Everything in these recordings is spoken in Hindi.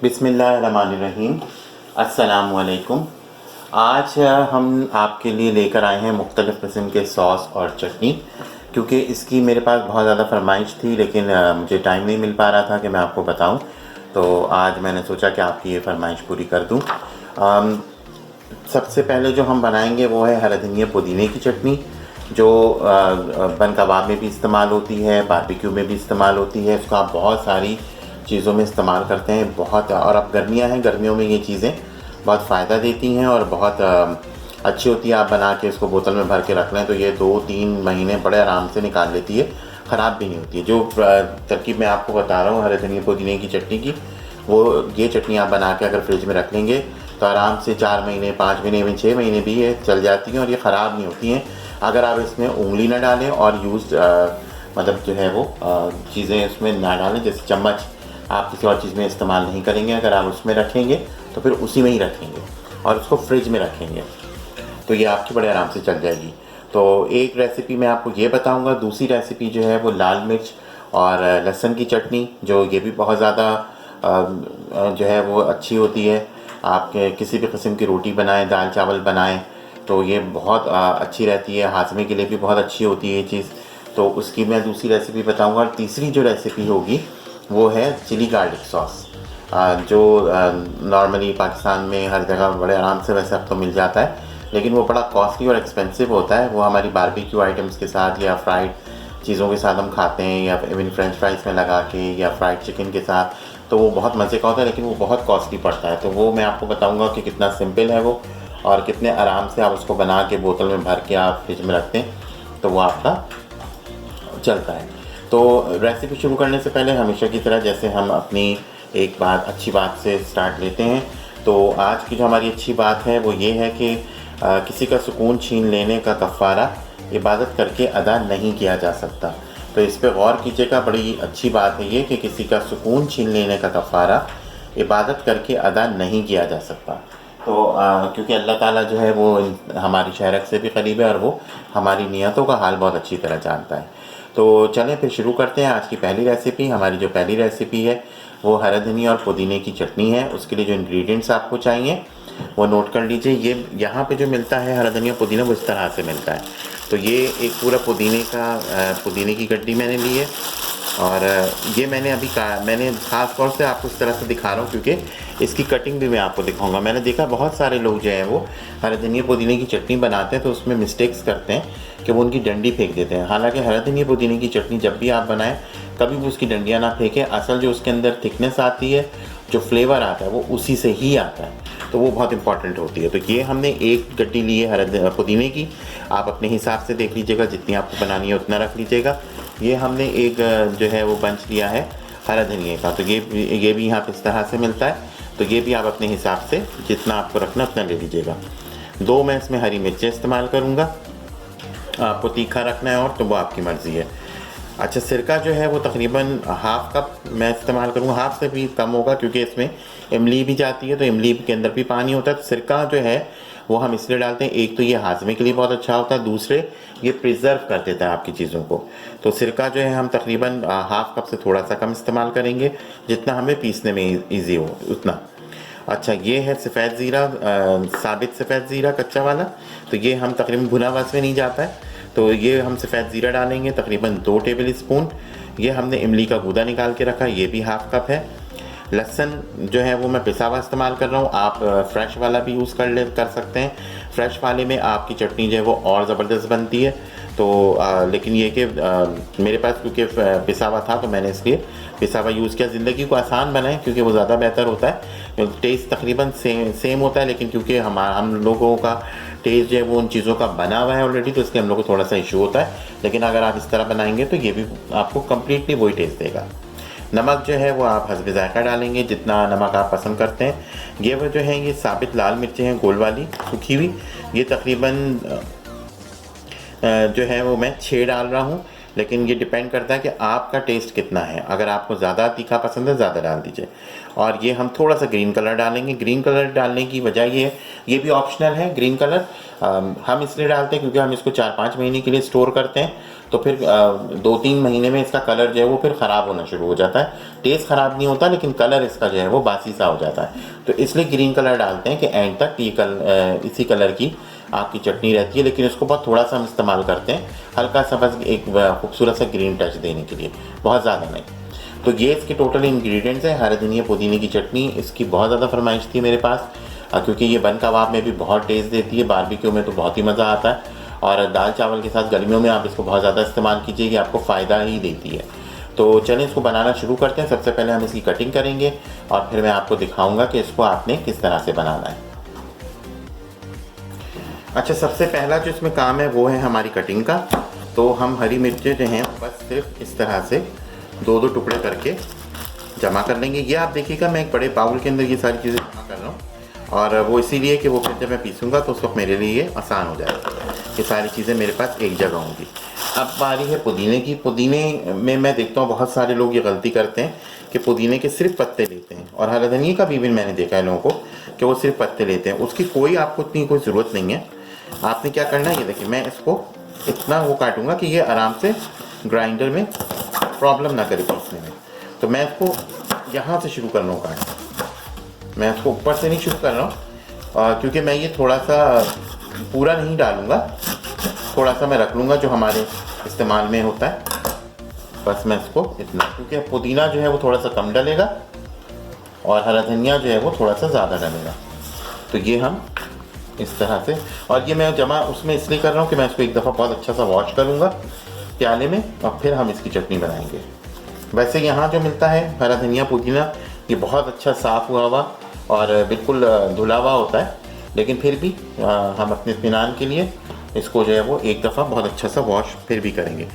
बिस्मिल्लाहिर्रहमानिर्रहीम। अस्सलामुअलैकुम। आज हम आपके लिए लेकर आए हैं मुख्तलिफ़ किस्म के सॉस और चटनी, क्योंकि इसकी मेरे पास बहुत ज़्यादा फरमाइश थी, लेकिन मुझे टाइम नहीं मिल पा रहा था कि मैं आपको बताऊं। तो आज मैंने सोचा कि आपकी ये फरमाइश पूरी कर दूं। सबसे पहले जो हम बनाएंगे वो है हरा धनिया पुदीने की चटनी, जो बन कबाब में भी इस्तेमाल होती है, बारबेक्यू में भी इस्तेमाल होती है। इसको आप बहुत सारी चीज़ों में इस्तेमाल करते हैं बहुत। और अब गर्मियां हैं, गर्मियों में ये चीज़ें बहुत फ़ायदा देती हैं और बहुत अच्छी होती है। आप बना के इसको बोतल में भर के रख लें तो ये 2-3 महीने बड़े आराम से निकाल लेती है, ख़राब भी नहीं होती है। जो तरकीब मैं आपको बता रहा हूँ हरे धनिया पुदीने की चटनी की, वो ये चटनी आप बना के अगर फ्रिज में रख लेंगे तो आराम से 4 महीने, 5 महीने में, 6 महीने भी ये चल जाती हैं और ये ख़राब नहीं होती हैं। अगर आप इसमें उंगली ना डालें और मतलब जो है वो चीज़ें उसमें ना डालें, जैसे चम्मच आप किसी और चीज़ में इस्तेमाल नहीं करेंगे। अगर आप उसमें रखेंगे तो फिर उसी में ही रखेंगे और उसको फ्रिज में रखेंगे तो ये आपकी बड़े आराम से चल जाएगी। तो एक रेसिपी मैं आपको ये बताऊंगा। दूसरी रेसिपी जो है वो लाल मिर्च और लहसुन की चटनी, जो ये भी बहुत ज़्यादा जो है वो अच्छी होती है। आप किसी भी किस्म की रोटी बनाएं, दाल चावल बनाएं तो ये बहुत अच्छी रहती है, हाजमे के लिए भी बहुत अच्छी होती है ये चीज़। तो उसकी मैं दूसरी रेसिपी बताऊँगा। और तीसरी जो रेसिपी होगी वो है चिली गार्लिक सॉस, जो नॉर्मली पाकिस्तान में हर जगह बड़े आराम से वैसे अब तो मिल जाता है, लेकिन वो बड़ा कॉस्टली और एक्सपेंसिव होता है। वो हमारी बारबेक्यू आइटम्स के साथ या फ्राइड चीज़ों के साथ हम खाते हैं, या इवन फ्रेंच फ्राइज़ में लगा के, या फ्राइड चिकन के साथ, तो वो बहुत मज़े का होता है, लेकिन वो बहुत कॉस्टली पड़ता है। तो वो मैं आपको बताऊँगा कि कितना सिंपल है वो और कितने आराम से आप उसको बना के बोतल में भर के आप फ्रिज में रखते हैं तो वो आपका चलता है। तो रेसिपी शुरू करने से पहले हमेशा की तरह जैसे हम अपनी एक बात अच्छी बात से स्टार्ट लेते हैं, तो आज की जो हमारी अच्छी बात है वो ये है कि किसी का सुकून छीन लेने का कफ़ारा इबादत करके अदा नहीं किया जा सकता। तो इस पे गौर कीजिएगा, बड़ी अच्छी बात है ये कि किसी का सुकून छीन लेने का कफ़ारा इबादत करके अदा नहीं किया जा सकता। तो क्योंकि अल्लाह ताला जो है वो हमारी शहरत से भी करीब है और वो हमारी नीयतों का हाल बहुत अच्छी तरह जानता है। तो चलें फिर शुरू करते हैं आज की पहली रेसिपी। हमारी जो पहली रेसिपी है वो हरा धनिया और पुदीने की चटनी है। उसके लिए जो इंग्रेडिएंट्स आपको चाहिए वो नोट कर लीजिए। ये यहाँ पे जो मिलता है हरा धनिया पुदीना वो इस तरह से मिलता है। तो ये एक पूरा पुदीने की गड्डी मैंने ली है और ये मैंने ख़ास तौर से आपको इस तरह से दिखा रहा हूँ क्योंकि इसकी कटिंग भी मैं आपको दिखाऊंगा। मैंने देखा बहुत सारे लोग जो हैं वो हरा धनिया पुदीने की चटनी बनाते हैं तो उसमें मिस्टेक्स करते हैं कि वो उनकी डंडी फेंक देते हैं। हालांकि हरा धनिया पुदीने की चटनी जब भी आप बनाएं कभी भी उसकी डंडियाँ ना फेंकें। असल जो उसके अंदर थिकनेस आती है, जो फ्लेवर आता है वो उसी से ही आता है, तो वो बहुत इंपॉर्टेंट होती है। तो ये हमने एक गड्डी ली है हरा पुदीने की। आप अपने हिसाब से देख लीजिएगा, जितनी आपको बनानी है उतना रख लीजिएगा। ये हमने एक जो है वो बंच लिया है हरा धनिया का, तो ये भी यहाँ पे इस तरह से मिलता है। तो ये भी आप अपने हिसाब से जितना आपको रखना उतना ले लीजिएगा। 2 मैं इसमें हरी मिर्चें इस्तेमाल करूँगा। आपको तीखा रखना है और तो वो आपकी मर्ज़ी है। अच्छा, सिरका जो है वो तकरीबन हाफ़ कप मैं इस्तेमाल करूँगा। हाफ़ से भी कम होगा क्योंकि इसमें इमली भी जाती है, तो इमली के अंदर भी पानी होता है। तो सिरका जो है वो हम इसलिए डालते हैं, एक तो ये हाजमे के लिए बहुत अच्छा होता है, दूसरे ये प्रिजर्व कर देता है आपकी चीज़ों को। तो सिरका जो है हम तकरीबन हाफ़ कप से थोड़ा सा कम इस्तेमाल करेंगे, जितना हमें पीसने में ईजी हो उतना। अच्छा, ये है सफ़ेद ज़ीरा, साबित सफ़ेद ज़ीरा कच्चा वाला। तो ये हम तकरीबन भुना हुआ इसमें नहीं जाता है, तो ये हम सफ़ेद ज़ीरा डालेंगे तकरीबन 2 टेबल स्पून। ये हमने इमली का गूदा निकाल के रखा, ये भी हाफ़ कप है। लहसुन जो है वो मैं पिसा हुआ इस्तेमाल कर रहा हूँ, आप फ्रेश वाला भी यूज़ कर सकते हैं। फ्रेश वाले में आपकी चटनी जो है वो और ज़बरदस्त बनती है। तो लेकिन ये कि मेरे पास क्योंकि पिसा हुआ था तो मैंने इसलिए पिसा हुआ यूज़ किया। ज़िंदगी को आसान बनाएं क्योंकि वो ज़्यादा बेहतर होता है। टेस्ट तकरीबन सेम होता है, लेकिन क्योंकि हम लोगों का टेस्ट जो है वो उन चीज़ों का बना हुआ है ऑलरेडी, तो इसलिए हम लोग को थोड़ा सा इशू होता है। लेकिन अगर आप इस तरह बनाएंगे तो ये भी आपको कम्प्लीटली वही टेस्ट देगा। नमक जो है वो आप हस्ब ज़ायक़ा डालेंगे, जितना नमक आप पसंद करते हैं। ये वो जो है ये साबित लाल मिर्चें हैं, गोल वाली सूखी हुई, ये तकरीबन जो है वो मैं 6 डाल रहा हूँ। लेकिन ये डिपेंड करता है कि आपका टेस्ट कितना है। अगर आपको ज़्यादा तीखा पसंद है ज़्यादा डाल दीजिए। और ये हम थोड़ा सा ग्रीन कलर डालेंगे। ग्रीन कलर डालने की वजह ये भी ऑप्शनल है। ग्रीन कलर हम इसलिए डालते हैं क्योंकि हम इसको 4-5 महीने के लिए स्टोर करते हैं, तो फिर 2-3 महीने में इसका कलर जो है वो फिर ख़राब होना शुरू हो जाता है। टेस्ट ख़राब नहीं होता, लेकिन कलर इसका जो है वो बासी सा हो जाता है। तो इसलिए ग्रीन कलर डालते हैं कि एंड तक ये इसी कलर की आपकी चटनी रहती है। लेकिन इसको बहुत थोड़ा सा हम इस्तेमाल करते हैं, हल्का सा, बस एक खूबसूरत सा ग्रीन टच देने के लिए, बहुत ज़्यादा नहीं। तो ये इसके टोटल इंग्रेडिएंट्स हैं। हरे धनिया पुदीने की चटनी, इसकी बहुत ज़्यादा फरमाइश थी मेरे पास, क्योंकि ये बन कबाब में भी बहुत टेस्ट देती है, बारबेक्यू में तो बहुत ही मज़ा आता है। और दाल चावल के साथ गर्मियों में आप इसको बहुत ज़्यादा इस्तेमाल कीजिए, ये आपको फ़ायदा ही देती है। तो चलें इसको बनाना शुरू करते हैं। सबसे पहले हम इसकी कटिंग करेंगे और फिर मैं आपको दिखाऊंगा कि इसको आपने किस तरह से बनाना है। अच्छा, सबसे पहला जो इसमें काम है वो है हमारी कटिंग का। तो हम हरी मिर्चें जो हैं बस सिर्फ इस तरह से 2-2 टुकड़े करके जमा कर लेंगे। ये आप देखिएगा मैं एक बड़े बाउल के अंदर ये सारी चीज़ें जमा कर रहा हूँ, और वो इसीलिए कि वो फिर जब मैं पीसूँगा तो उस वक्त मेरे लिए ये आसान हो जाएगा। ये सारी चीज़ें मेरे पास एक जगह होंगी। अब बारी है पुदीने की। पुदीने में मैं देखता हूँ बहुत सारे लोग ये गलती करते हैं कि पुदीने के सिर्फ पत्ते लेते हैं, और हरे धनिया का भी मैंने देखा है लोगों को कि वो सिर्फ पत्ते लेते हैं। उसकी कोई आपको इतनी कोई ज़रूरत नहीं है। आपने क्या करना है, ये देखिए मैं इसको इतना वो काटूंगा कि ये आराम से ग्राइंडर में प्रॉब्लम ना करे पीसने में। तो मैं इसको यहाँ से शुरू कर रहा हूँ काटना। मैं इसको ऊपर से नहीं शुरू कर रहा हूँ, क्योंकि मैं ये थोड़ा सा पूरा नहीं डालूँगा, थोड़ा सा मैं रख लूँगा जो हमारे इस्तेमाल में होता है। बस मैं इसको इतना, क्योंकि पुदीना जो है वो थोड़ा सा कम डलेगा और हरा धनिया जो है वो थोड़ा सा ज़्यादा डलेगा। तो ये हम इस तरह से, और ये मैं जमा उसमें इसलिए कर रहा हूँ कि मैं इसको एक दफ़ा बहुत अच्छा सा वॉश करूँगा प्याले में, और फिर हम इसकी चटनी बनाएंगे। वैसे यहाँ जो मिलता है हरा धनिया पुदीना, ये बहुत अच्छा साफ़ हुआ हुआ और बिल्कुल धुला हुआ होता है, लेकिन फिर भी हम अपने इत्मीनान के लिए इसको जो है वो एक दफ़ा बहुत अच्छा सा वॉश फिर भी करेंगे।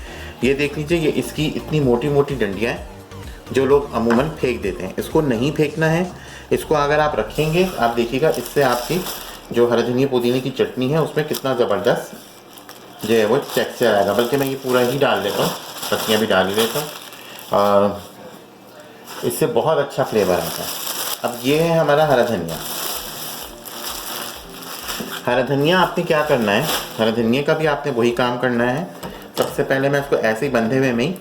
ये देख लीजिए, ये इसकी इतनी मोटी मोटी डंडियाँ हैं जो लोग अमूमन फेंक देते हैं। इसको नहीं फेंकना है। इसको अगर आप रखेंगे, आप देखिएगा इससे आपकी जो हरे धनिया पुदीने की चटनी है उसमें कितना ज़बरदस्त जो है वो टेक्सचर आएगा। बल्कि मैं ये पूरा ही डाल देता हूँ, पत्तियाँ भी डाल ही देता हूँ, इससे बहुत अच्छा फ्लेवर आता है। अब ये है हमारा हरा धनिया। हरा धनिया आपने क्या करना है, हरा धनिया का भी आपने वही काम करना है। सबसे पहले मैं इसको ऐसे ही बंधे हुए में ही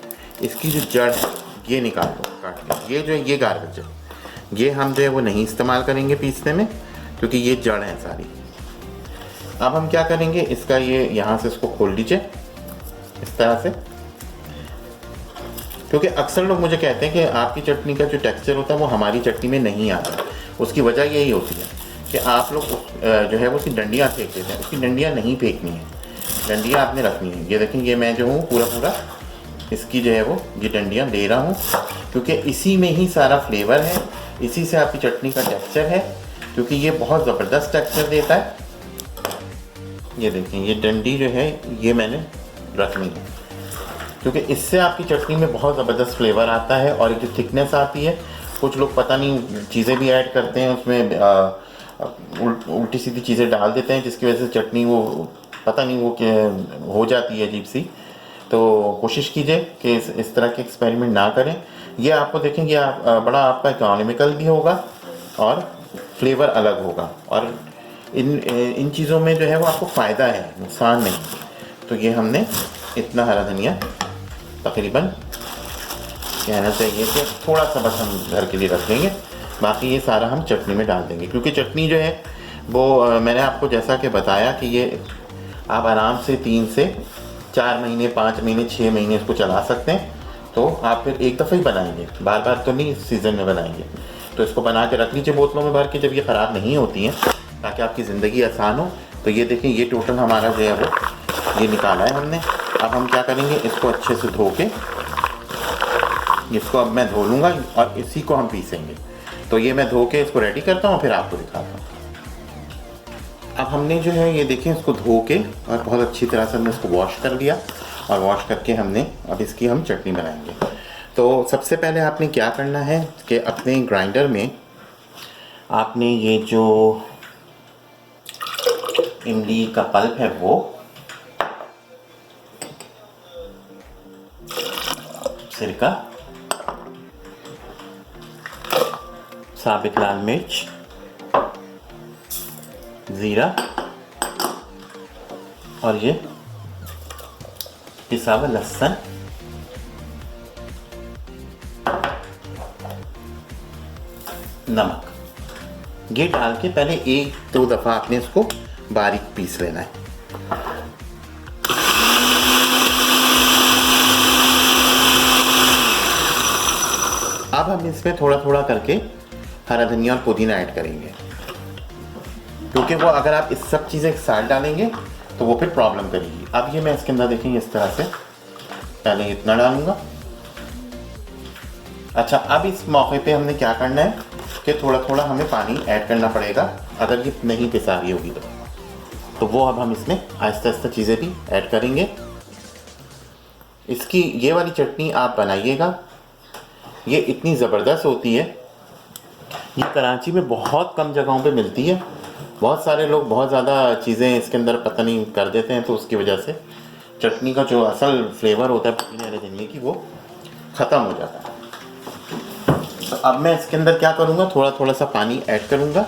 इसकी जो जड़ है ये निकाल दो, काट लो। ये जो ये गार्बेज है, ये हम जो है वो नहीं इस्तेमाल करेंगे पीसने में, क्योंकि ये जड़ है सारी। अब हम क्या करेंगे, इसका ये यहाँ से इसको खोल लीजिए इस तरह से, क्योंकि अक्सर लोग मुझे कहते हैं कि आपकी चटनी का जो टेक्सचर होता है वो हमारी चटनी में नहीं आता। उसकी वजह यही होती है कि आप लोग जो है वो उसकी डंडियाँ फेंक देते हैं। उसकी डंडियाँ नहीं फेंकनी है, डंडियाँ आपने रखनी है। ये देखें, ये मैं जो हूँ पूरा इसकी जो है वो ये डंडियाँ दे रहा हूँ, क्योंकि इसी में ही सारा फ्लेवर है, इसी से आपकी चटनी का टेक्सचर है, क्योंकि ये बहुत ज़बरदस्त टेक्सचर देता है। ये देखें, ये डंडी जो है ये मैंने रखनी है, क्योंकि इससे आपकी चटनी में बहुत ज़बरदस्त फ्लेवर आता है और एक जो थिकनेस आती है। कुछ लोग पता नहीं चीज़ें भी ऐड करते हैं उसमें, उल्टी सीधी चीज़ें डाल देते हैं, जिसकी वजह से चटनी वो पता नहीं वो हो जाती है अजीब सी। तो कोशिश कीजिए कि इस तरह के एक्सपेरिमेंट ना करें। ये आपको देखेंगे बड़ा आपका इकोनॉमिकल भी होगा और फ्लेवर अलग होगा, और इन चीज़ों में जो है वो आपको फ़ायदा है, नुकसान नहीं। तो ये हमने इतना हरा धनिया तकरीबन कहना चाहिए कि थोड़ा सा बस हम घर के लिए रख लेंगे, बाकी ये सारा हम चटनी में डाल देंगे, क्योंकि चटनी जो है वो मैंने आपको जैसा कि बताया कि ये आप आराम से 3 से 4 महीने, 5 महीने, 6 महीने इसको चला सकते हैं। तो आप फिर एक दफ़ा ही बनाएंगे, बार बार तो नहीं इस सीज़न में बनाएंगे। तो इसको बना के रख लीजिए बोतलों में भर के, जब ये ख़राब नहीं होती हैं, ताकि आपकी ज़िंदगी आसान हो। तो ये देखें, ये टोटल हमारा जो है वो ये निकाला है हमने। अब हम क्या करेंगे, इसको अच्छे से धो के, इसको अब मैं धो लूँगा और इसी को हम पीसेंगे। तो ये मैं धो के इसको रेडी करता हूँ, फिर आपको दिखाता हूँ। अब हमने जो है ये देखें, इसको धो के और बहुत अच्छी तरह से हमने इसको वॉश कर लिया, और वॉश करके हमने अब इसकी हम चटनी बनाएंगे। तो सबसे पहले आपने क्या करना है कि अपने ग्राइंडर में आपने ये जो इमली का पल्प है वो, सिरका, साबित लाल मिर्च, ज़ीरा और ये पिसा हुआ लहसुन, नमक, ये डाल के पहले 1-2 दफ़ा आपने इसको बारीक पीस लेना है। अब हम इसमें थोड़ा थोड़ा करके हरा धनिया और पुदीना ऐड करेंगे, क्योंकि वो अगर आप इस सब चीज़ें एक साथ डालेंगे तो वो फिर प्रॉब्लम करेगी। अब ये मैं इसके अंदर देखेंगे इस तरह से पहले इतना डालूंगा। अच्छा, अब इस मौके पे हमने क्या करना है कि थोड़ा थोड़ा हमें पानी ऐड करना पड़ेगा, अगर ये नहीं पिसा रही होगी तो वो अब हम इसमें आहिस्ता आहिस्ता चीज़ें भी ऐड करेंगे। इसकी ये वाली चटनी आप बनाइएगा, ये इतनी ज़बरदस्त होती है। ये कराची में बहुत कम जगहों पे मिलती है। बहुत सारे लोग बहुत ज़्यादा चीज़ें इसके अंदर पता नहीं कर देते हैं, तो उसकी वजह से चटनी का जो असल फ्लेवर होता है पुदीने हरे धनिये की, वो ख़त्म हो जाता है। तो अब मैं इसके अंदर क्या करूँगा, थोड़ा थोड़ा सा पानी ऐड करूँगा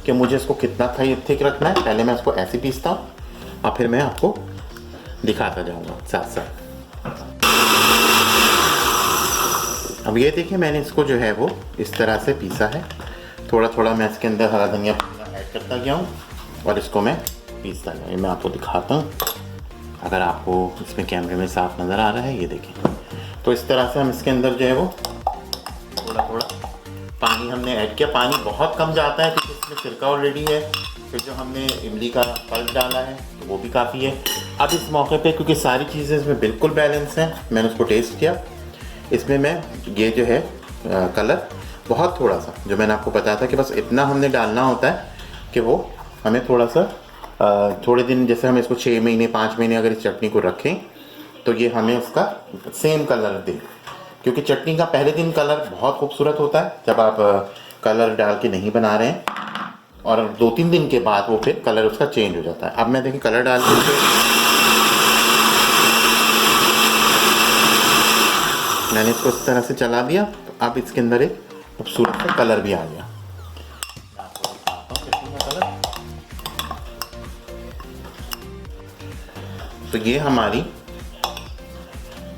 कि मुझे इसको कितना थिक रखना है। पहले मैं इसको ऐसे पीसता हूँ और फिर मैं आपको दिखाता जाऊँगा साथ साथ। अब ये देखिए, मैंने इसको जो है वो इस तरह से पीसा है। थोड़ा थोड़ा मैं इसके अंदर हरा धनिया पुदीना ऐड करता गया हूँ और इसको मैं पीसता गया। ये मैं आपको दिखाता हूँ, अगर आपको इसमें कैमरे में साफ नज़र आ रहा है, ये देखें। तो इस तरह से हम इसके अंदर जो है वो थोड़ा थोड़ा पानी हमने ऐड किया। पानी बहुत कम जाता है क्योंकि इसमें सिरका ऑलरेडी है, फिर जो हमने इमली का पल्प डाला है तो वो भी काफ़ी है। अब इस मौके पे क्योंकि सारी चीज़ें इसमें बिल्कुल बैलेंस हैं, मैंने उसको टेस्ट किया। इसमें मैं ये जो है कलर बहुत थोड़ा सा, जो मैंने आपको बताया था कि बस इतना हमने डालना होता है कि वो हमें थोड़ा सा थोड़े दिन, जैसे हम इसको 6 महीने 5 महीने अगर इस चटनी को रखें तो ये हमें उसका सेम कलर दे। क्योंकि चटनी का पहले दिन कलर बहुत खूबसूरत होता है जब आप कलर डाल के नहीं बना रहे हैं, और 2-3 दिन के बाद वो फिर कलर उसका चेंज हो जाता है। अब मैं देखिए कलर डाल के मैंने इसको इस तरह से चला दिया, तो अब इसके अंदर एक खूबसूरत सा कलर भी आ गया। तो ये हमारी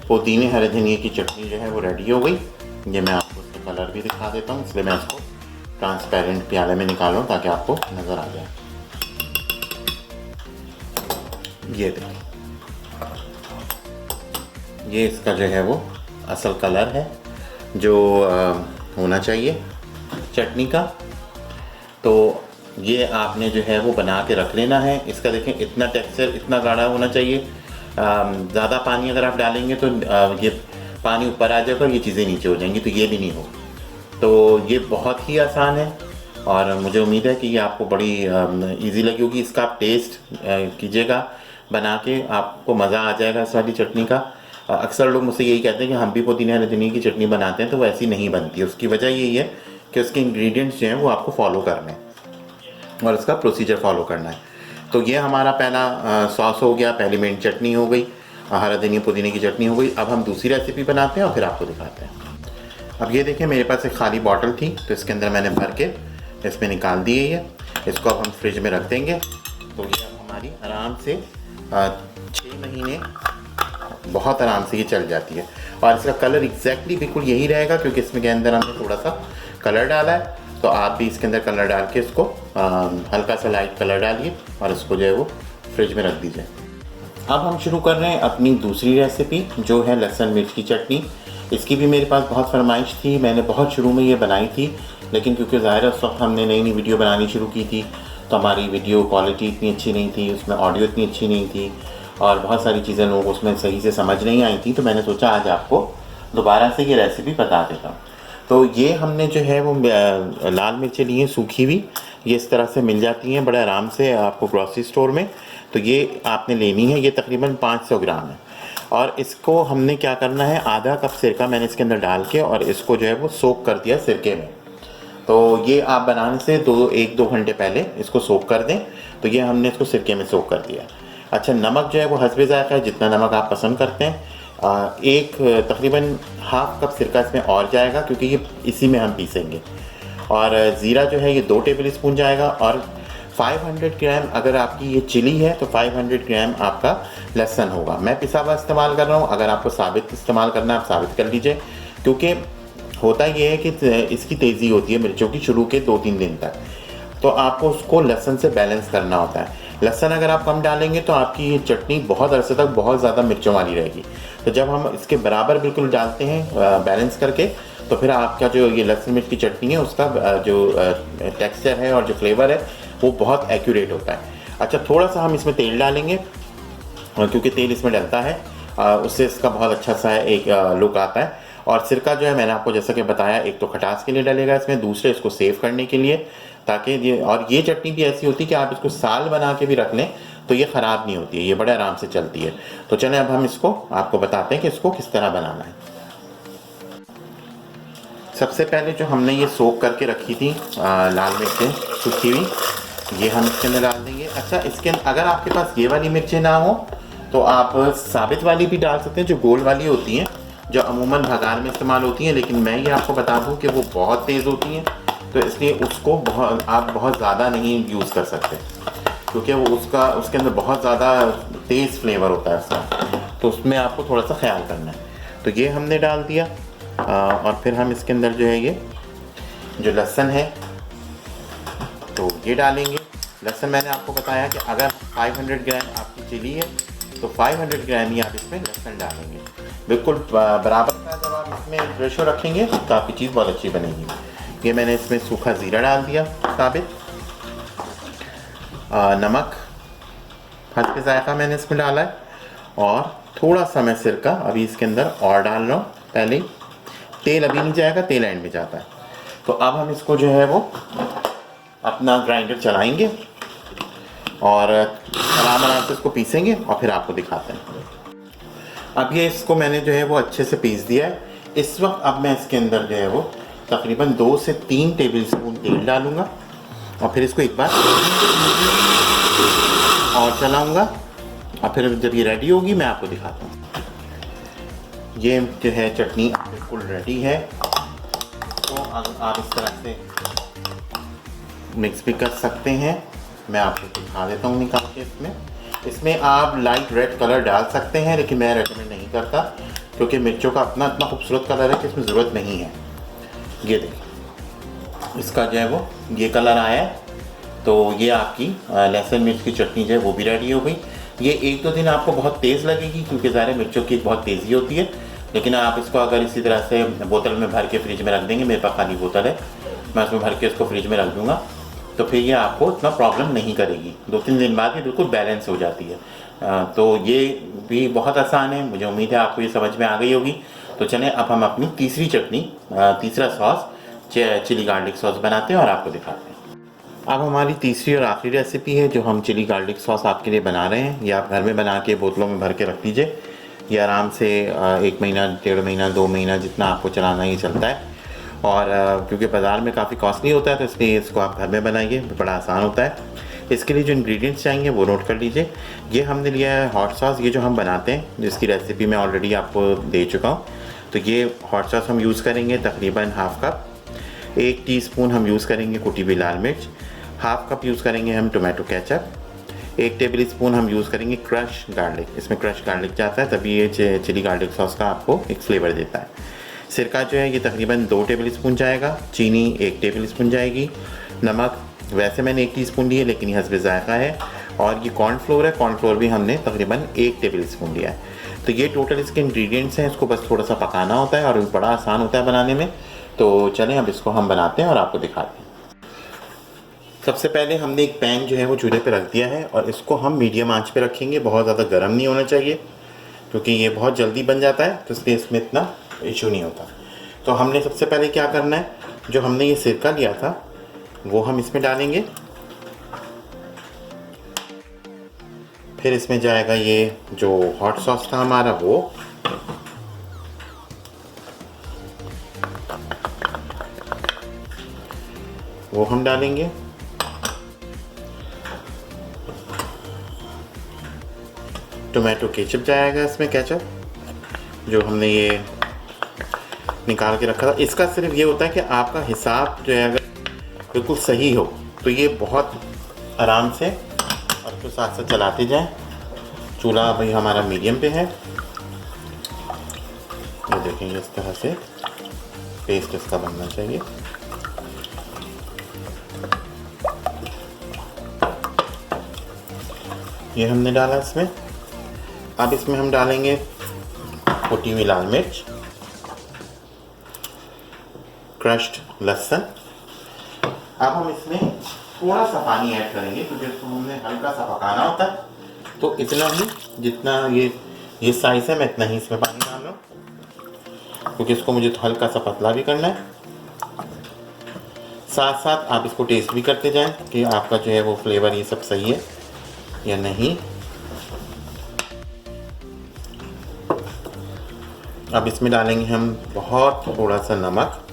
पुदीने हरे धनिये की चटनी जो है वो रेडी हो गई। ये मैं आपको इसका कलर भी दिखा देता हूँ, इसलिए मैं इसको ट्रांसपेरेंट प्याले में निकालूँ ताकि आपको नज़र आ जाए। ये देखिए, ये इसका जो है वो असल कलर है जो होना चाहिए चटनी का। तो ये आपने जो है वो बना के रख लेना है। इसका देखें इतना टेक्सचर इतना गाढ़ा होना चाहिए। ज़्यादा पानी अगर आप डालेंगे तो ये पानी ऊपर आ जाएगा और ये चीज़ें नीचे हो जाएंगी, तो ये भी नहीं हो। तो ये बहुत ही आसान है और मुझे उम्मीद है कि ये आपको बड़ी इजी लगी होगी। इसका आप टेस्ट कीजिएगा बना के, आपको मज़ा आ जाएगा इस वाली चटनी का। अक्सर लोग मुझसे यही कहते हैं कि हम भी पुदीने हरे धनिये की चटनी बनाते हैं, तो वो ऐसी नहीं बनती। उसकी वजह यही है कि उसके इंग्रेडिएंट्स जो हैं वो आपको फॉलो करने हैं और उसका प्रोसीजर फॉलो करना है। तो ये हमारा पहला सॉस हो गया, पहली मेन चटनी हो गई, हरा धनिया पुदीने की चटनी हो गई। अब हम दूसरी रेसिपी बनाते हैं और फिर आपको दिखाते हैं। अब ये देखिए, मेरे पास एक खाली बॉटल थी, तो इसके अंदर मैंने भर के इसमें निकाल दी है। इसको अब हम फ्रिज में रख देंगे। तो ये अब हमारी आराम से 6 महीने बहुत आराम से ये चल जाती है। और इसका कलर एग्जैक्टली बिल्कुल यही रहेगा, क्योंकि इसमें के अंदर हमने थोड़ा सा कलर डाला है तो आप भी इसके अंदर कलर डाल के इसको हल्का सा लाइट कलर डालिए और इसको जो है वो फ्रिज में रख दीजिए। अब हम शुरू कर रहे हैं अपनी दूसरी रेसिपी, जो है लहसुन मिर्च की चटनी। इसकी भी मेरे पास बहुत फरमाइश थी, मैंने बहुत शुरू में ये बनाई थी, लेकिन क्योंकि ज़ाहिर है उस वक्त हमने नई नई वीडियो बनानी शुरू की थी, तो हमारी वीडियो क्वालिटी इतनी अच्छी नहीं थी, उसमें ऑडियो इतनी अच्छी नहीं थी और बहुत सारी चीज़ें लोगों को उसमें सही से समझ नहीं आई थी। तो मैंने सोचा आज आपको दोबारा से ये रेसिपी बता देता हूँ। तो ये हमने जो है वो लाल मिर्चें ली हैं सूखी हुई, ये इस तरह से मिल जाती हैं बड़े आराम से आपको ग्रॉसरी स्टोर में। तो ये आपने लेनी है, ये तकरीबन 500 ग्राम है। और इसको हमने क्या करना है, आधा कप सिरका मैंने इसके अंदर डाल के और इसको जो है वो सोक कर दिया सिरके में। तो ये आप बनाने से 1-2 घंटे पहले इसको सोक कर दें। तो ये हमने इसको सिरके में सोक कर दिया। अच्छा, नमक जो है वो हस्बे ज़ायक़ा है, जितना नमक आप पसंद करते हैं। एक तकरीबन हाफ कप सिरका इसमें और जाएगा, क्योंकि ये इसी में हम पीसेंगे। और ज़ीरा जो है ये 2 टेबल स्पून जाएगा। और 500 ग्राम अगर आपकी ये चिली है तो 500 ग्राम आपका लहसुन होगा। मैं पिसा हुआ इस्तेमाल कर रहा हूँ, अगर आपको साबित इस्तेमाल करना है आप साबित कर लीजिए, क्योंकि होता ये है कि इसकी तेज़ी होती है मिर्चों की शुरू के 2-3 दिन तक। तो आपको उसको लहसुन से बैलेंस करना होता है। लहसुन अगर आप कम डालेंगे तो आपकी ये चटनी बहुत अरसे तक बहुत ज़्यादा मिर्चों वाली रहेगी। तो जब हम इसके बराबर बिल्कुल डालते हैं बैलेंस करके, तो फिर आपका जो ये लहसुन मिर्च की चटनी है उसका जो टेक्सचर है और जो फ्लेवर है वो बहुत एक्यूरेट होता है। अच्छा, थोड़ा सा हम इसमें तेल डालेंगे, क्योंकि तेल इसमें डलता है, उससे इसका बहुत अच्छा सा एक लुक आता है। और सिरका जो है मैंने आपको जैसा कि बताया, एक तो खटास के लिए डलेगा इसमें, दूसरे इसको सेव करने के लिए, ताकि ये चटनी भी ऐसी होती है कि आप इसको साल बना के भी रख लें तो ये ख़राब नहीं होती है, ये बड़े आराम से चलती है। तो चलें अब हम इसको आपको बताते हैं कि इसको किस तरह बनाना है। सबसे पहले जो हमने ये सोक करके रखी थी लाल मिर्चें सूखी हुई, ये हम इसके अंदर डाल देंगे। अच्छा, इसके अगर आपके पास ये वाली मिर्चें ना हो तो आप साबित वाली भी डाल सकते हैं, जो गोल वाली होती हैं, जो अमूमन भगार में इस्तेमाल होती हैं। लेकिन मैं ये आपको बता दूं कि वो बहुत तेज़ होती हैं, तो इसलिए उसको आप बहुत ज़्यादा नहीं यूज़ कर सकते, क्योंकि वो उसके अंदर बहुत ज़्यादा तेज़ फ्लेवर होता है उसका, तो उसमें आपको थोड़ा सा ख्याल करना है। तो ये हमने डाल दिया। और फिर हम इसके अंदर जो है ये जो लहसुन है तो ये डालेंगे। लहसुन मैंने आपको बताया कि अगर 500 ग्राम आपकी चिली है तो 500 ग्राम ही आप इसमें लहसुन डालेंगे, बिल्कुल बराबर का। जब आप इसमें रेशो रखेंगे तो आपकी चीज़ बहुत अच्छी बनेगी। ये मैंने इसमें सूखा ज़ीरा डाल दिया साबित, नमक हस्बे ज़ायक़ा मैंने इसमें डाला है, और थोड़ा सा मैं सिरका अभी इसके अंदर और डाल रहा हूँ। पहले ही तेल अभी नहीं जाएगा, तेल एंड में जाता है। तो अब हम इसको जो है वो अपना ग्राइंडर चलाएंगे और आराम से इसको पीसेंगे और फिर आपको दिखाते हैं। अब ये इसको मैंने जो है वो अच्छे से पीस दिया है। इस वक्त अब मैं इसके अंदर जो है वो तकरीबन 2 से 3 टेबल स्पून तेल डालूँगा और फिर इसको एक बार और चलाऊँगा, और फिर जब ये रेडी होगी मैं आपको दिखाता हूँ। ये जो है चटनी बिल्कुल रेडी है। तो आप इस तरह से मिक्स भी कर सकते हैं। मैं आपको दिखा देता हूँ निकाल के। इसमें आप लाइट रेड कलर डाल सकते हैं, लेकिन मैं रेकमेंड नहीं करता, क्योंकि मिर्चों का अपना इतना खूबसूरत कलर है कि इसमें ज़रूरत नहीं है। ये देखिए, इसका जो है वो ये कलर आया है। तो ये आपकी लहसुन मिर्च की चटनी जो है वो भी रेडी हो गई। ये 1-2 दिन आपको बहुत तेज़ लगेगी, क्योंकि ज़ाहिर मिर्चों की बहुत तेज़ी होती है, लेकिन आप इसको अगर इसी तरह से बोतल में भर के फ्रिज में रख देंगे, मेरे पास खाली बोतल है, मैं उसमें भर के इसको फ्रिज में रख दूँगा, तो फिर ये आपको इतना प्रॉब्लम नहीं करेगी। 2-3 दिन बाद ये बिल्कुल बैलेंस हो जाती है। तो ये भी बहुत आसान है। मुझे उम्मीद है आपको ये समझ में आ गई होगी। तो चलें अब हम अपनी तीसरी चटनी, तीसरा सॉस चिली गार्लिक सॉस बनाते हैं और आपको दिखाते हैं। अब हमारी तीसरी और आखिरी रेसिपी है जो हम चिली गार्लिक सॉस आपके लिए बना रहे हैं। ये आप घर में बना के बोतलों में भर के रख लीजिए। ये आराम से 1 महीना, 1.5 महीना, 2 महीना जितना आपको चलाना ही चलता है। और क्योंकि बाज़ार में काफ़ी कॉस्टली होता है, तो इसलिए इसको आप घर में बनाइए, बड़ा आसान होता है। इसके लिए जो इंग्रेडिएंट्स चाहिए वो नोट कर लीजिए। ये हमने लिया है हॉट सॉस, ये जो हम बनाते हैं, जिसकी रेसिपी मैं ऑलरेडी आपको दे चुका हूँ। तो ये हॉट सॉस हम यूज़ करेंगे तकरीबन हाफ़ कप। 1 टीस्पून हम यूज़ करेंगे कुटी हुई लाल मिर्च। हाफ़ कप यूज़ करेंगे हम टोमेटो केचप। 1 टेबल स्पून हम यूज़ करेंगे क्रश गार्लिक। इसमें क्रश गार्लिक जाता है, तभी ये चिली गार्लिक सॉस का आपको एक फ्लेवर देता है। सिरका जो है ये तकरीबन 2 टेबल स्पून जाएगा, चीनी 1 टेबल स्पून जाएगी, नमक वैसे मैंने 1 टीस्पून ली है लेकिन ये हस्बे ज़ायक़ा है, और ये कॉर्नफ्लोर है, कॉर्नफ्लोर भी हमने तकरीबन 1 टेबल स्पून लिया है। तो ये टोटल इसके इंग्रेडिएंट्स हैं, इसको बस थोड़ा सा पकाना होता है और बड़ा आसान होता है बनाने में। तो चलें अब इसको हम बनाते हैं और आपको दिखाते हैं। सबसे पहले हमने एक पैन जो है वो चूल्हे पे रख दिया है और इसको हम मीडियम आंच पे रखेंगे, बहुत ज़्यादा गर्म नहीं होना चाहिए क्योंकि ये बहुत जल्दी बन जाता है, तो इसलिए इसमें इतना इशू नहीं होता। तो हमने सबसे पहले क्या करना है, जो हमने ये सिरका लिया था वो हम इसमें डालेंगे, फिर इसमें जाएगा ये जो हॉट सॉस था हमारा वो हम डालेंगे। टोमेटो केचप जाएगा इसमें, केचप जो हमने ये निकाल के रखा था। इसका सिर्फ ये होता है कि आपका हिसाब जो है अगर बिल्कुल सही हो तो ये बहुत आराम से और तो साथ साथ चलाते जाएं। चूल्हा भाई हमारा मीडियम पे है, ये देखेंगे इस तरह से पेस्ट इसका बनना चाहिए। ये हमने डाला इसमें। अब इसमें हम डालेंगे कुटी हुई लाल मिर्च, क्रश्ड लहसुन। अब हम इसमें थोड़ा सा पानी ऐड करेंगे क्योंकि इसको हमने हल्का सा पकाना होता है, तो इतना ही जितना ये साइज़ है मैं इतना ही इसमें पानी डाल रहा हूँ क्योंकि इसको मुझे तो हल्का सा पतला भी करना है। साथ साथ आप इसको टेस्ट भी करते जाएं कि आपका जो है वो फ्लेवर ये सब सही है या नहीं। अब इसमें डालेंगे हम बहुत थोड़ा सा नमक,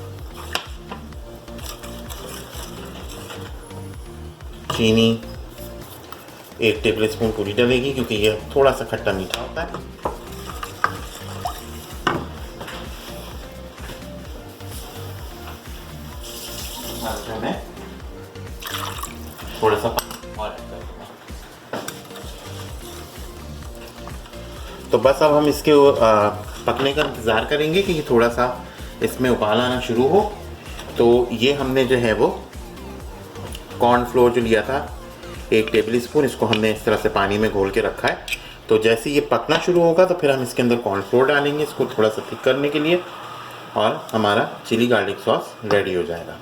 चीनी 1 टेबल स्पून पूरी डलेगी क्योंकि ये थोड़ा सा खट्टा मीठा होता है। मैं थोड़ा सा और ऐड कर दूंगा। तो बस अब हम इसके पकने का इंतज़ार करेंगे कि ये थोड़ा सा इसमें उबाल आना शुरू हो। तो ये हमने जो है वो कॉर्नफ्लोर जो लिया था 1 टेबल स्पून, इसको हमने इस तरह से पानी में घोल के रखा है। तो जैसे ये पकना शुरू होगा तो फिर हम इसके अंदर कॉर्नफ्लोर डालेंगे इसको थोड़ा सा थिक करने के लिए, और हमारा चिली गार्लिक सॉस रेडी हो जाएगा।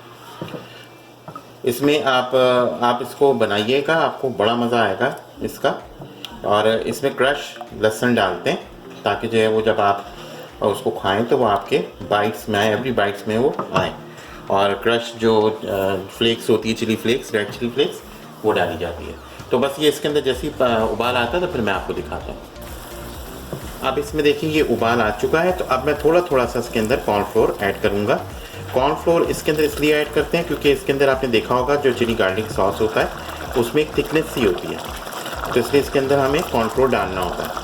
इसमें आप इसको बनाइएगा, आपको बड़ा मज़ा आएगा इसका। और इसमें क्रश लहसुन डालते हैं ताकि जो है वो जब आप उसको खाएं तो वो आपके बाइट्स में आए, एवरी बाइट्स में वो आए। और क्रश जो फ्लेक्स होती है, chilli flakes, red chilli flakes, वो डाली जाती है। तो बस ये इसके अंदर जैसे ही उबाल आता है तो फिर मैं आपको दिखाता हूँ। अब इसमें देखिए ये उबाल आ चुका है, तो अब मैं थोड़ा थोड़ा सा इसके अंदर कॉर्नफ्लोर ऐड करूँगा। कॉर्नफ्लोर इसके अंदर इसलिए ऐड करते हैं क्योंकि इसके अंदर आपने देखा होगा जो चिली गार्लिक सॉस होता है उसमें एक थिकनेस सी होती है, तो इसलिए इसके अंदर हमें कॉर्नफ्लोर डालना होता है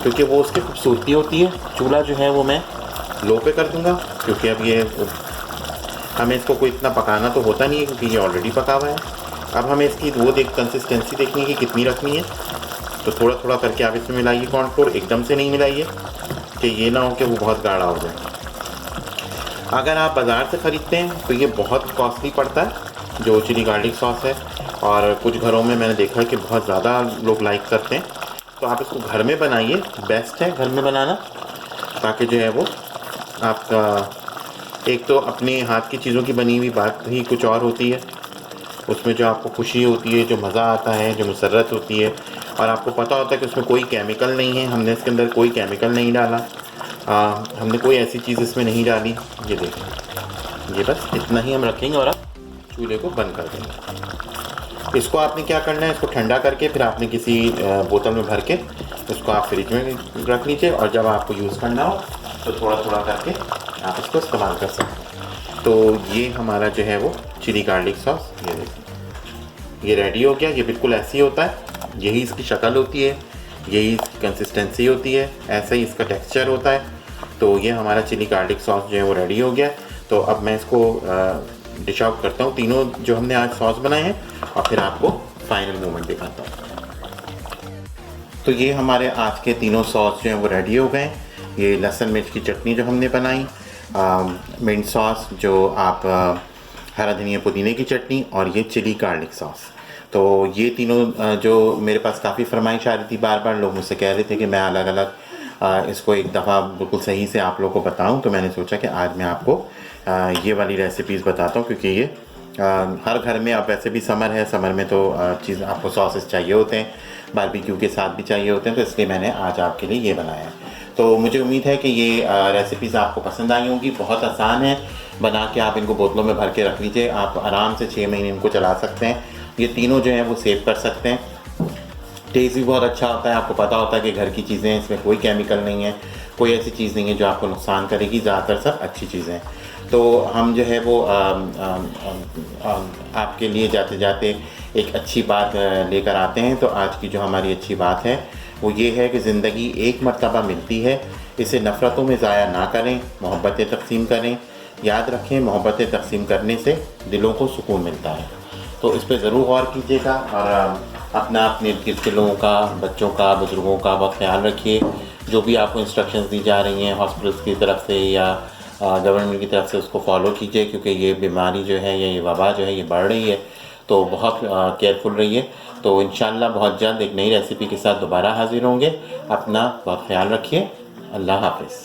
क्योंकि वो उसकी खूबसूरती होती है। चूल्हा जो है वो मैं लो पे कर दूँगा क्योंकि अब ये हमें इसको कोई इतना पकाना तो होता नहीं है क्योंकि ये ऑलरेडी पका हुआ है। अब हमें इसकी वो कंसिस्टेंसी देखनी है कि कितनी रखनी है, तो थोड़ा थोड़ा करके आप इसमें मिलाइए कॉर्नफ्लोर, एकदम से नहीं मिलाइए कि ये ना हो कि वो बहुत गाढ़ा हो जाए। अगर आप बाज़ार से ख़रीदते हैं तो ये बहुत कॉस्टली पड़ता है जो चिली गार्लिक सॉस है, और कुछ घरों में मैंने देखा है कि बहुत ज़्यादा लोग लाइक करते हैं। तो आप इसको घर में बनाइए, बेस्ट है घर में बनाना, ताकि जो है वो आपका एक तो अपने हाथ की चीज़ों की बनी हुई बात ही कुछ और होती है, उसमें जो आपको खुशी होती है, जो मज़ा आता है, जो मुसर्रत होती है, और आपको पता होता है कि उसमें कोई केमिकल नहीं है, हमने इसके अंदर कोई केमिकल नहीं डाला, हमने कोई ऐसी चीज़ इसमें नहीं डाली। ये देखें, ये बस इतना ही हम रखेंगे और आप चूल्हे को बंद कर देंगे। इसको आपने क्या करना है, इसको ठंडा करके फिर आपने किसी बोतल में भर के इसको आप फ्रिज में रख लीजिए, और जब आपको यूज़ करना हो तो थोड़ा थोड़ा करके आप इसको इस्तेमाल कर सकते हैं। तो ये हमारा जो है वो चिली गार्लिक सॉस, ये देखिए ये रेडी हो गया। ये बिल्कुल ऐसे ही होता है, यही इसकी शक्ल होती है, यही इसकी कंसिस्टेंसी होती है, ऐसा ही इसका टेक्सचर होता है। तो ये हमारा चिली गार्लिक सॉस जो है वो रेडी हो गया। तो अब मैं इसको डिश आउट करता हूँ, तीनों जो हमने आज सॉस बनाए हैं, और फिर आपको फाइनल मोमेंट दिखाता हूँ। तो ये हमारे आज के तीनों सॉस जो हैं वो रेडी हो गए। ये लहसुन मिर्च की चटनी जो हमने बनाई, मिंट सॉस जो आप हरा धनिया पुदीने की चटनी, और ये चिली गार्लिक सॉस। तो ये तीनों जो मेरे पास काफ़ी फरमाइश आ रही थी, बार बार लोग मुझसे कह रहे थे कि मैं अलग अलग इसको एक दफ़ा बिल्कुल सही से आप लोगों को बताऊं, तो मैंने सोचा कि आज मैं आपको ये वाली रेसिपीज़ बताता हूं, क्योंकि ये हर घर में, अब वैसे भी समर है, समर में तो चीज़ आपको सॉसेस चाहिए होते हैं, बारबेक्यू के साथ भी चाहिए होते हैं, तो इसलिए मैंने आज आपके लिए ये बनाया है। तो मुझे उम्मीद है कि ये रेसिपीज़ आपको पसंद आई होंगी। बहुत आसान है, बना के आप इनको बोतलों में भर के रख लीजिए, आप आराम से 6 महीने इनको चला सकते हैं। ये तीनों जो हैं वो सेव कर सकते हैं। टेस्ट भी बहुत अच्छा होता है, आपको पता होता है कि घर की चीज़ें हैं, इसमें कोई केमिकल नहीं है, कोई ऐसी चीज़ नहीं है जो आपको नुकसान करेगी, ज़्यादातर सब अच्छी चीज़ें हैं। तो हम जो है वो आपके लिए जाते जाते एक अच्छी बात लेकर आते हैं। तो आज की जो हमारी अच्छी बात है वो ये है कि ज़िंदगी एक मर्तबा मिलती है, इसे नफ़रतों में ज़ाया ना करें, मोहब्बतें तक़सीम करें। याद रखें, मोहब्बतें तक़सीम करने से दिलों को सुकून मिलता है। तो इस पे ज़रूर गौर कीजिएगा और अपना अपने इर्द गिर्द के लोगों का, बच्चों का, बुज़ुर्गों का बहुत ख्याल रखिए। जो भी आपको इंस्ट्रक्शंस दी जा रही हैं हॉस्पिटल्स की तरफ से या गवर्नमेंट की तरफ से, उसको फॉलो कीजिए, क्योंकि ये बीमारी जो है, ये वबा जो है, ये बढ़ रही है, तो बहुत केयरफुल रहिए। तो इंशाल्लाह बहुत जल्द एक नई रेसिपी के साथ दोबारा हाज़िर होंगे। अपना बहुत ख्याल रखिए। अल्लाह हाफ़िज़।